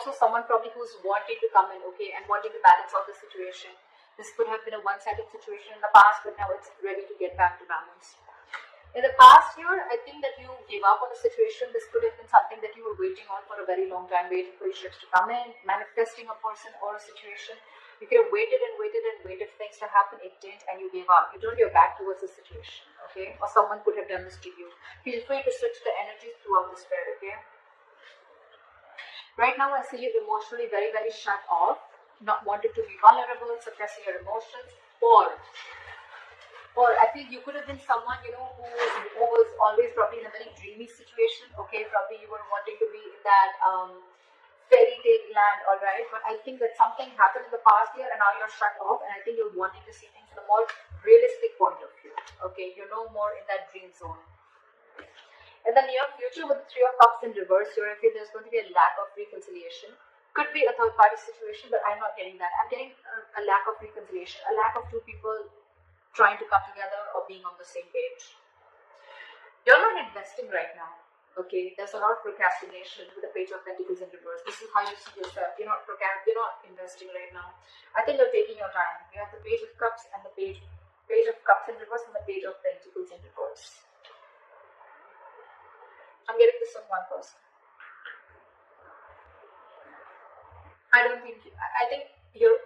also someone probably who's wanting to come in, okay, and wanting to balance out the situation. This could have been a one-sided situation in the past, but now it's ready to get back to balance. In the past year, I think that you gave up on a situation. This could have been something that you were waiting on for a very long time, waiting for your ships to come in, manifesting a person or a situation. You could have waited and waited and waited for things to happen. It didn't, and you gave up. You turned your back towards the situation, okay? Or someone could have done this to you. Feel free to switch the energies throughout this period, okay? Right now, I see you emotionally very, very shut off, not wanting to be vulnerable, suppressing your emotions, or I feel you could have been someone, you know, who was always probably in a very dreamy situation, okay? Probably you were wanting to be in that fairy tale land, all right? But I think that something happened in the past year and now you're shut off, and I think you're wanting to see things in a more realistic point of view, okay? You're no more in that dream zone. In the near future, with the Three of Cups in reverse here, I feel there's going to be a lack of reconciliation. Could be a third-party situation, but I'm not getting that. I'm getting a lack of reconciliation, a lack of two people trying to come together or being on the same page. You're not investing right now, okay? There's a lot of procrastination with the Page of Pentacles in reverse. This is how you see yourself. You're not investing right now. I think you're taking your time. You have the Page of Cups and the Page of Cups in reverse and the Page of Pentacles in reverse. I'm getting this on one person. I think you're,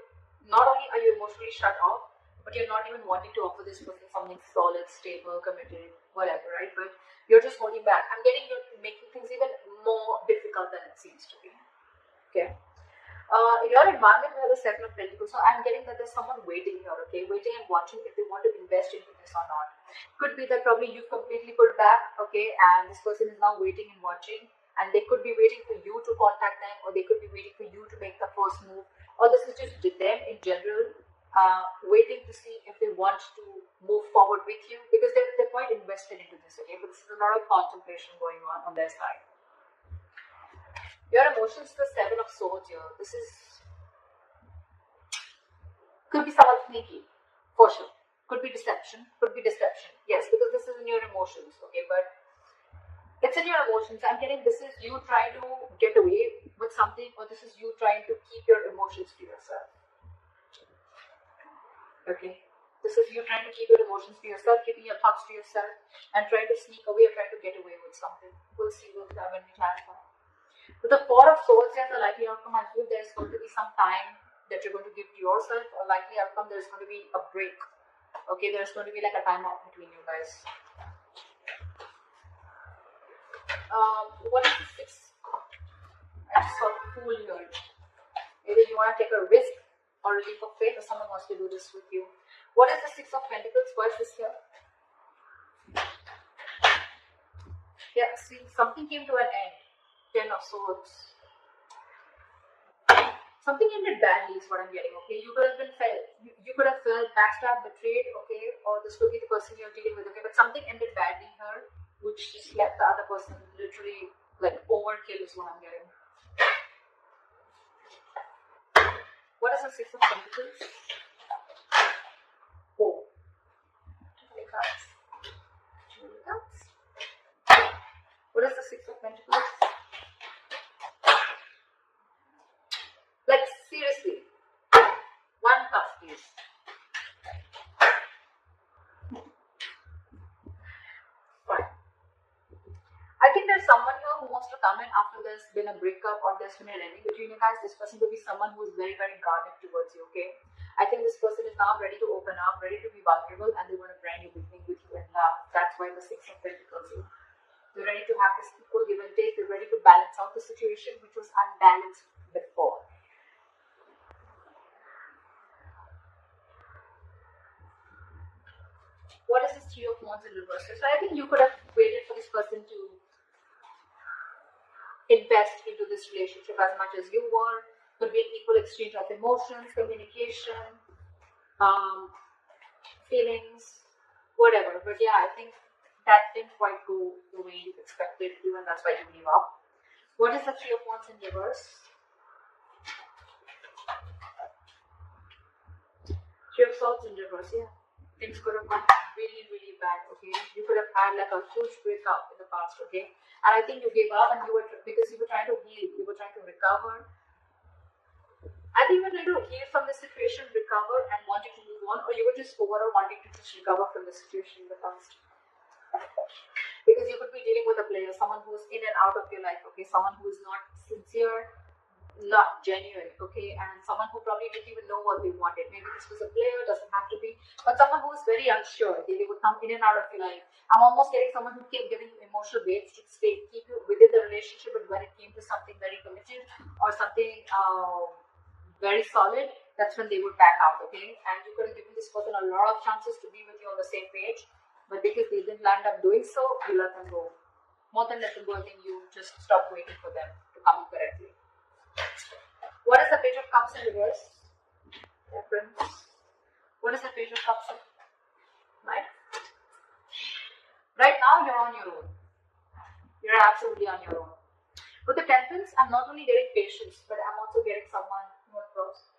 not only are you emotionally shut off, but you're not even wanting to offer this person something solid, stable, committed, whatever, right? But you're just holding back. I'm getting you're making things even more difficult than it seems to be. Okay. In your environment, we have the Seven of Pentacles. So I'm getting that there's someone waiting here, okay? Waiting and watching if they want to invest into this or not. Could be that probably you've completely pulled back, okay? And this person is now waiting and watching. And they could be waiting for you to contact them, or they could be waiting for you to make the first move. Or this is just them in general, waiting to see if they want to move forward with you. Because they're quite invested into this, okay? But there's a lot of contemplation going on their side. Your emotions, the Seven of Swords here. This is, could be someone sneaky, for sure. Could be deception. Yes, because this is in your emotions, okay? But it's in your emotions. I'm getting this is you trying to get away with something, or this is you trying to keep your emotions to yourself. Okay? This is you trying to keep your emotions to yourself, keeping your thoughts to yourself, and trying to sneak away or trying to get away with something. We'll see when we clarify. With the Four of Swords here, the likely outcome, I feel there's going to be some time that you're going to give to yourself, or likely outcome, there's going to be a break. Okay, there's going to be like a time out between you guys. What is the Six? I just saw the Fool here. Either you want to take a risk or a leap of faith, or someone wants to do this with you. What is the Six of Pentacles? Why is this here? Yeah, see, something came to an end. Ten of Swords. Something ended badly is what I'm getting, okay? You could have been you could have felt backstabbed, betrayed, okay? Or this could be the person you're dealing with, okay? But something ended badly here, which just left the other person literally like overkill is what I'm getting. What is the Six of Pentacles? Oh. What is the Six of Pentacles? Like, seriously. One plus, please. Fine. I think there's someone here who wants to come in after there's been a breakup or there's been an ending between you guys. This person will be someone who is very, very guarded towards you, okay? I think this person is now ready to open up, ready to be vulnerable, and they want a brand new beginning with you in love. That's why the Six of Pentacles is. They're ready to have this equal give and take. They're ready to balance out the situation which was unbalanced before. What is this Three of Wands in reverse? So I think you could have waited for this person to invest into this relationship as much as you were. Could be an equal exchange of emotions, communication, feelings, whatever. But yeah, I think that didn't quite go the way you expected it to, and that's why you gave up. What is the Three of Wands in reverse? Three of Swords in reverse, yeah. Things could have gone really, really bad, okay? You could have had like a huge breakup in the past, okay? And I think you gave up, and because you were trying to heal, you were trying to recover, Either you were trying to heal from the situation, recover, and wanting to move on, or you were just overall wanting to just recover from the situation in the past. Because you could be dealing with a player, someone who's in and out of your life, okay, someone who is not sincere, not genuine, okay, and someone who probably didn't even know what they wanted. Maybe this was a player, doesn't have to be, but someone who is very unsure. They would come in and out of your life. I'm almost getting someone who kept giving you emotional waves to stay, keep you within the relationship, but when it came to something very committed or something very solid, that's when they would back out, okay? And you could have given this person a lot of chances to be with you on the same page, but because they didn't land up doing so, you let them go. More than let them go, I think you just stop waiting for them to come correctly. What is the Page of Cups in reverse? Temperance. What is the Page of Cups in? Right now, you're on your own. You're absolutely on your own. With the Temperance, I'm not only getting patience, but I'm also getting someone more close.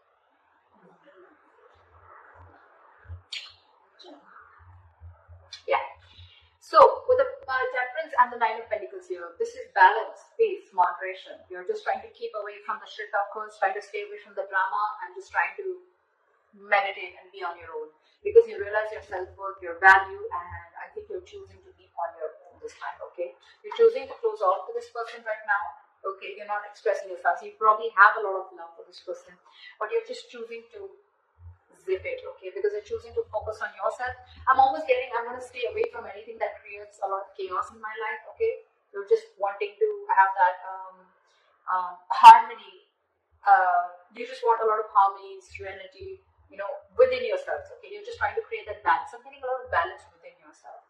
Yeah. So, with the Temperance and the Nine of Pentacles here, this is balance, peace, moderation. You're just trying to keep away from the shit talkers, trying to stay away from the drama, and just trying to meditate and be on your own. Because you realize your self-worth, your value, and I think you're choosing to be on your own this time, okay? You're choosing to close off to this person right now, okay? You're not expressing yourself. You probably have a lot of love for this person, but you're just choosing to zip it, okay? Because you're choosing to focus on yourself. I'm always getting, I'm going to stay away from anything that creates a lot of chaos in my life, okay? You're just wanting to have that harmony. You just want a lot of harmony, serenity, you know, within yourself, okay? You're just trying to create that balance. I'm getting a lot of balance within yourself.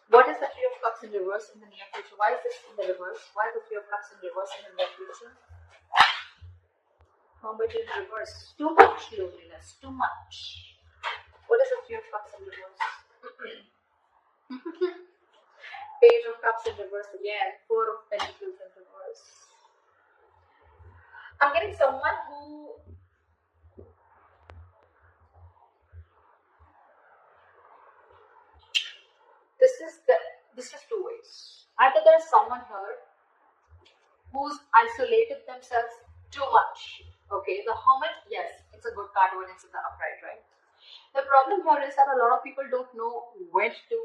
What is the Three of Cups in reverse in the near future? Why is this in the reverse? Why is the Three of Cups in reverse in the near future? But in reverse, too much loneliness, too much. What is the Three of Cups in reverse? Page of Cups in reverse again. Four of Pentacles in reverse. I'm getting someone who this is two ways. Either there's someone here who's isolated themselves too much. Okay, the Hermit, yes, it's a good card when it's in the upright, right? The problem here is that a lot of people don't know when to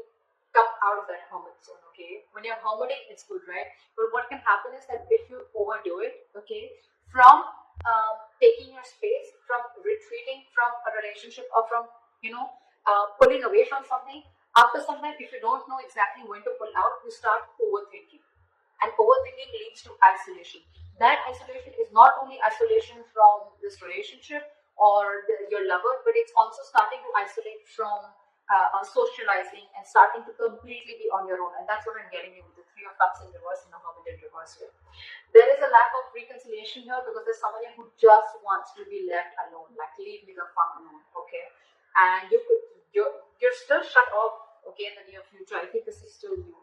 come out of that hermit zone, okay? When you're hermiting, it's good, right? But what can happen is that if you overdo it, okay, from taking your space, from retreating from a relationship, or from, you know, pulling away from something, after some time, if you don't know exactly when to pull out, you start overthinking. And overthinking leads to isolation. That isolation is not only isolation from this relationship or your lover, but it's also starting to isolate from socializing and starting to completely be on your own. And that's what I'm getting you with the Three of Cups in reverse and the Hermit in reverse here. There is a lack of reconciliation here because there's someone who just wants to be left alone, like leave me the fuck alone, okay? And you're still shut off, okay, in the near future. I think this is still you.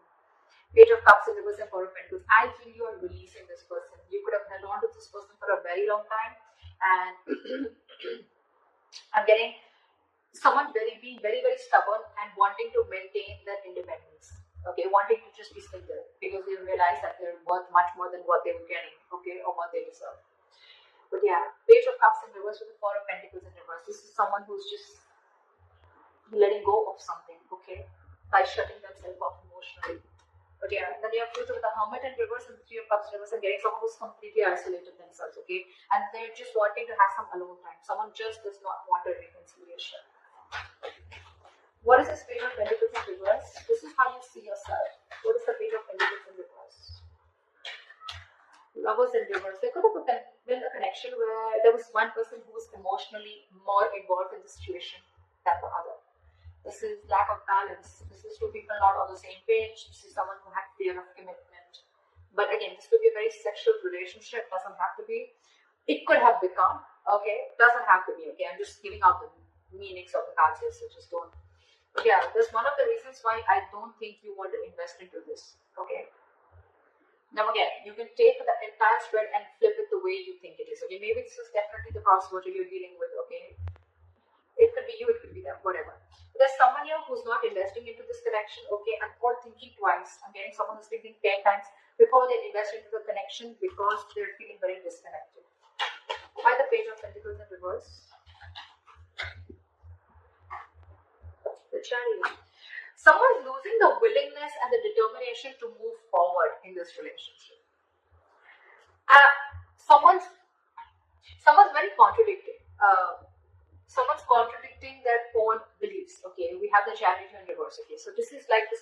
Page of Cups in reverse and Four of Pentacles. I feel you are releasing this person. You could have held on to this person for a very long time, and I'm getting someone being very, very stubborn and wanting to maintain their independence. Okay, wanting to just be single because they realize that they're worth much more than what they were getting, okay, or what they deserve. But yeah, Page of Cups in reverse with the Four of Pentacles in reverse. This is someone who's just letting go of something, okay, by shutting themselves off emotionally. But yeah, then you have to with the Hermit in reverse and the Three of Cups in reverse and getting someone who's completely isolated themselves, okay? And they're just wanting to have some alone time. Someone just does not want a reconciliation. What is this Page of Pentacles in reverse? This is how you see yourself. What is the Page of Pentacles in reverse? Lovers in reverse. There could have been a connection where there was one person who was emotionally more involved in the situation than the other. This is lack of balance. This is two people not on the same page. This is someone who had fear of commitment. But again, this could be a very sexual relationship. Doesn't have to be. It could have become. Okay, doesn't have to be. Okay, I'm just giving out the meanings of the cards here, so just don't. But yeah, that's one of the reasons why I don't think you want to invest into this. Okay. Now again, you can take the entire spread and flip it the way you think it is. Okay, maybe this is definitely the crossroads you're dealing with. Okay. It could be you, it could be them, whatever. There's someone here who's not investing into this connection, okay, and or thinking twice. I'm getting someone who's thinking 10 times before they invest into the connection because they're feeling very disconnected. Why the Page of Pentacles in reverse? The Chariot. Someone's losing the willingness and the determination to move forward in this relationship. Someone's very contradicting. Someone's contradicting their own beliefs. Okay, we have the Chariot in reverse. Okay, so this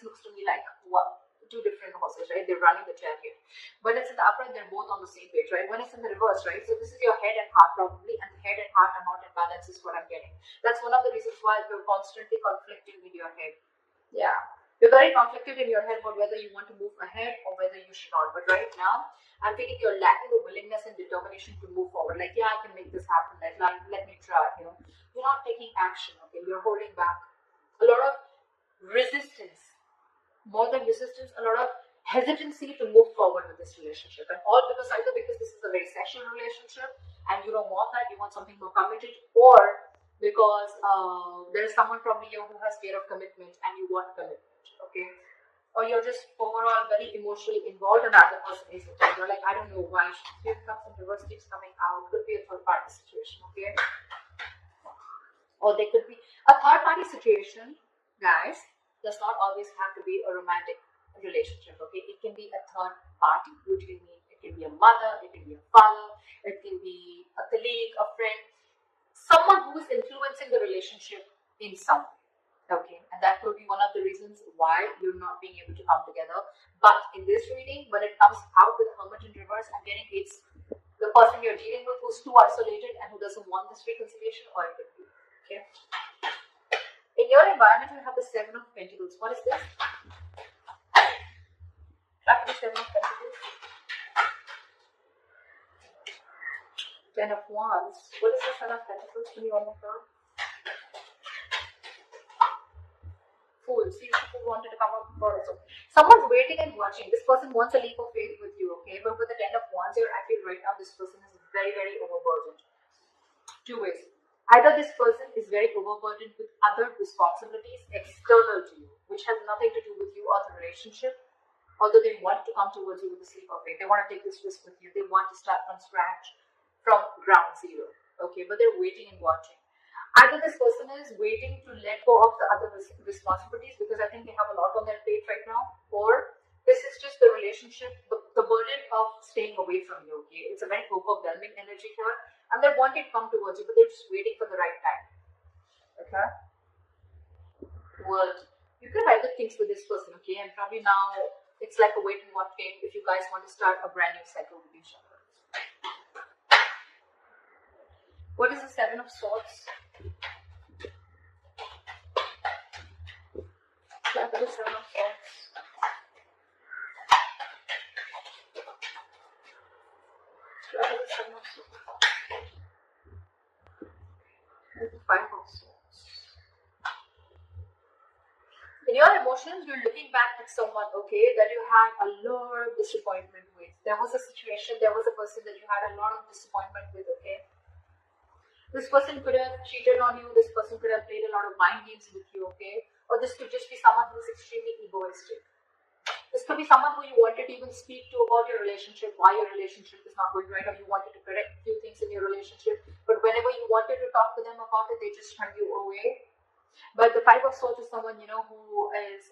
looks to me like what? Two different horses, right? They're running the chariot. When it's in the upright, they're both on the same page, right? When it's in the reverse, right? So this is your head and heart probably, and the head and heart are not in balance is what I'm getting. That's one of the reasons why you're constantly conflicting in your head. Yeah. You're very conflicted in your head about whether you want to move ahead or whether you should not. But right now, I'm feeling you're lacking the willingness and determination to move forward. Like, yeah, I can make this happen. Let me try, You're not taking action, okay? You're holding back. A lot of resistance. More than resistance, a lot of hesitancy to move forward with this relationship. And all because either because this is a very sexual relationship and you don't want that, you want something more committed, or because there is someone probably here who has fear of commitment and you want commitment, okay? Or you're just overall very emotionally involved and the other person isn't. You're like, I don't know why. Three of Cups and reverse keeps coming out. Could be a third party situation, okay? Or there could be a third party situation, guys. Does not always have to be a romantic relationship, okay? It can be a third party, which can mean it can be a mother, it can be a father, it can be a colleague, a friend, someone who is influencing the relationship in some way, okay? And that could be one of the reasons why you're not being able to come together. But in this reading, when it comes out with the Hermit in reverse, I'm getting it's the person you're dealing with who's too isolated and who doesn't want this reconciliation, or it could be, okay? In your environment, you have the Seven of Pentacles. What is this? Back to the Seven of Pentacles. Ten of Wands. What is the Ten of Pentacles? Give me one more card. Fool. See, people wanted to come up first. Someone's waiting and watching. This person wants a leap of faith with you, okay? But with the Ten of Wands here, I feel right now this person is very, very overburdened. Two ways. Either this person is very overburdened with other responsibilities external to you, which has nothing to do with you or the relationship, although they want to come towards you with a sleep of faith. They want to take this risk with you. They want to start from scratch, from ground zero, okay? But they're waiting and watching. Either this person is waiting to let go of the other responsibilities because I think they have a lot on their plate right now, or this is just the relationship, the burden of staying away from you, okay? It's a very overwhelming energy here. And they're wanting to come towards you, but they're just waiting for the right time. Okay? Well, you could have good things with this person, okay? And probably now it's like a wait and watch game if you guys want to start a brand new cycle with each other. What is the Seven of Swords? What is the Seven of Swords? What is the Seven of Swords? Five of Swords. In your emotions, you're looking back at someone, okay, that you had a lot of disappointment with. There was a situation, there was a person that you had a lot of disappointment with, okay? This person could have cheated on you, this person could have played a lot of mind games with you, okay? Or this could just be someone who's extremely egoistic. This could be someone who you wanted to even speak to about your relationship, why your relationship is not going right, or you wanted to correct a few things in your relationship. But whenever you wanted to talk to them about it, they just turned you away. But the Five of Swords is someone, who is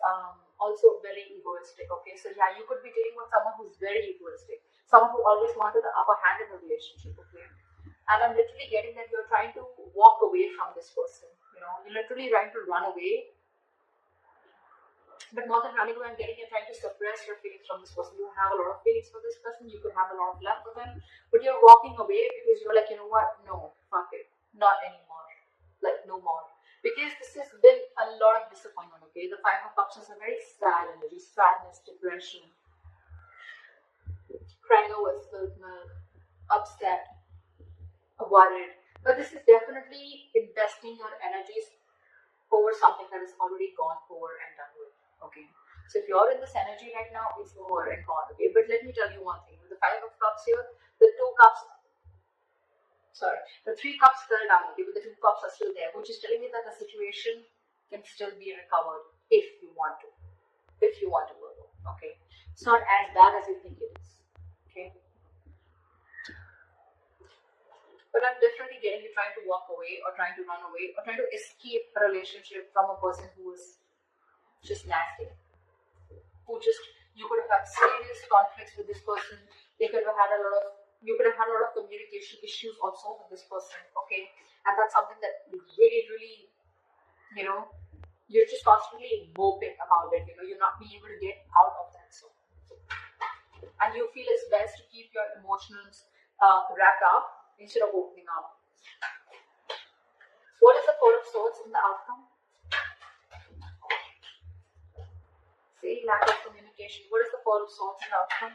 also very egoistic, okay? So yeah, you could be dealing with someone who's very egoistic. Someone who always wanted the upper hand in the relationship, okay? And I'm literally getting that you're trying to walk away from this person, You're literally trying to run away. But more than running away, I'm getting you're trying to suppress your feelings from this person. You have a lot of feelings for this person. You could have a lot of love for them. But you're walking away because you're like, you know what? No, fuck it. Not anymore. Like, no more. Because this has been a lot of disappointment, okay? The Five of Cups is a very sad energy. Sadness, depression. Crying over spilled milk. Upset. Worried. But this is definitely investing your energies over something that is already gone over and done with. Okay, so if you're in this energy right now, it's over and gone. Okay, but let me tell you one thing: with the Five of Cups here, the Three Cups fell down. Okay, but the Two Cups are still there, which is telling me that the situation can still be recovered if you want to. If you want to work. Okay, it's not as bad as you think it is. Okay. But I'm definitely getting you trying to walk away or trying to run away or trying to escape a relationship from a person who is just nasty. Who just, you could have had serious conflicts with this person. They could have had you could have had a lot of communication issues also with this person, okay? And that's something that really, really, you're just constantly moping about it, you're not being able to get out of that. So, and you feel it's best to keep your emotions wrapped up instead of opening up. What is the Four of Swords in the outcome? Say lack of communication. What is the Four of Swords in the outcome?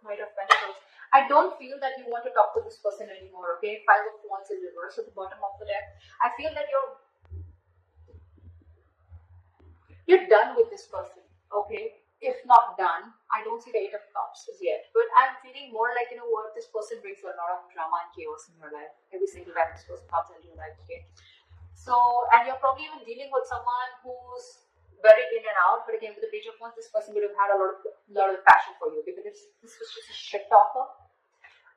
Knight of Pentacles. I don't feel that you want to talk to this person anymore, okay? Five of Wands in reverse at the bottom of the deck. I feel that you're done with this person, okay? If not done, I don't see the Eight of Cups as yet. But I'm feeling more like, what, this person brings a lot of drama and chaos in your life. Every single time this person comes into your life, okay? So, and you're probably even dealing with someone who's very in and out. But again, with the Page of Wands, this person would have had a lot of passion for you, okay? But this was just a shit talker.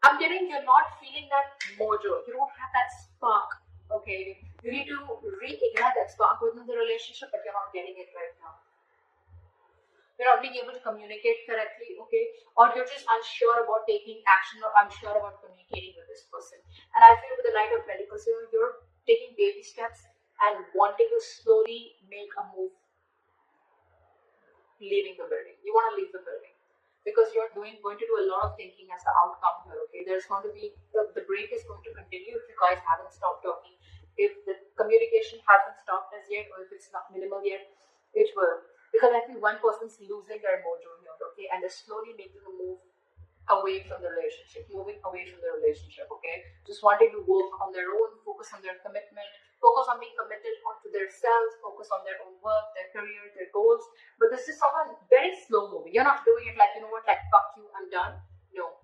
I'm getting you're not feeling that mojo. You don't have that spark, okay? You need to reignite that spark within the relationship, but you're not getting it right now. You're not being able to communicate correctly, okay? Or you're just unsure about taking action or unsure about communicating with this person. And I feel with the Knight of Pentacles, you're taking baby steps and wanting to slowly make a move leaving the building. You want to leave the building because you're going to do a lot of thinking as the outcome here, okay? There's going to be, the break is going to continue if you guys haven't stopped talking. If the communication hasn't stopped as yet, or if it's not minimal yet, it will. Because I think one person's losing their mojo here, okay? And they're slowly making a move away from the relationship, moving away from the relationship, okay? Just wanting to work on their own, focus on their commitment, focus on being committed onto themselves, focus on their own work, their career, their goals. But this is someone very slow moving. You're not doing it like, like, fuck you, I'm done. No.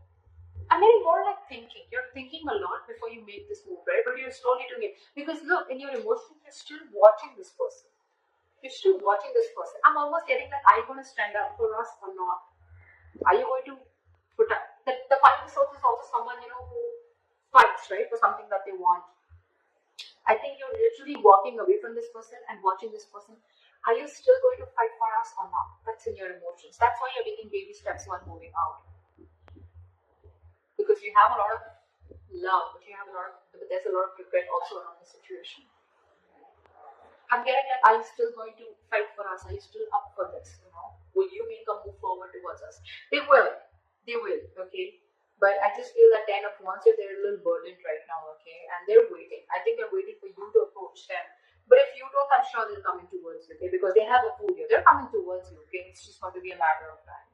I'm getting more like thinking. You're thinking a lot before you make this move, right? But you're slowly doing it. Because look, in your emotions, you're still watching this person. You're still watching this person. I'm almost getting like, are you going to stand up for us or not? Are you going to put up? The Five of Swords is also someone, who fights, right, for something that they want. I think you're literally walking away from this person and watching this person. Are you still going to fight for us or not? That's in your emotions. That's why you're taking baby steps while moving out. Because you have a lot of love, but there's a lot of regret also around the situation. I'm getting like, are you still going to fight for us? Are you still up for this? Will you make a move forward towards us? They will, okay? But I just feel that 10 of Wands, they're a little burdened right now, okay? And they're waiting. I think they're waiting for you to approach them. But if you don't, I'm sure they're coming towards you, okay? Because they have a fool here. They're coming towards you, okay? It's just going to be a matter of time.